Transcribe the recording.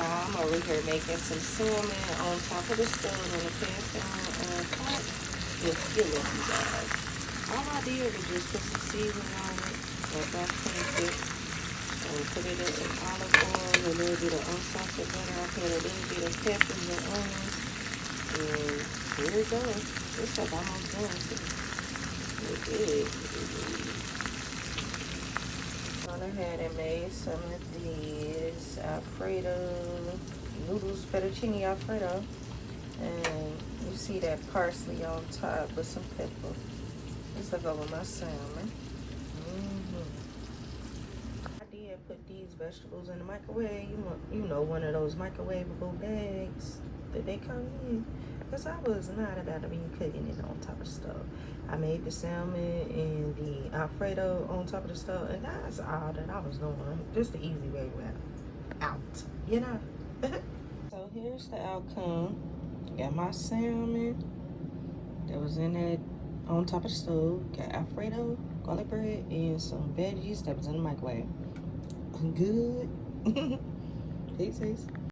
I'm over here making some salmon on top of the stove in a cast iron pot. Just skillet, you guys. All I did was just put some seasoning on it, about 20 and put it in olive oil, a little bit of unsalted butter. I put a little bit of peppers and onions, and here it goes. It's like almost done too. Look good. Gone ahead and made some of these Alfredo noodles, fettuccine Alfredo, and you see that parsley on top with some pepper. Let's look over my salmon. I did put these vegetables in the microwave. You know, one of those microwavable bags that they come in. Because I was not about to be cooking it on top of the stove. I made the salmon and the Alfredo on top of the stove, and that's all that I was doing. Just the easy way out, you know? So here's the outcome. Got my salmon that was in that on top of the stove. Got Alfredo, garlic bread, and some veggies that was in the microwave. Good. Peace.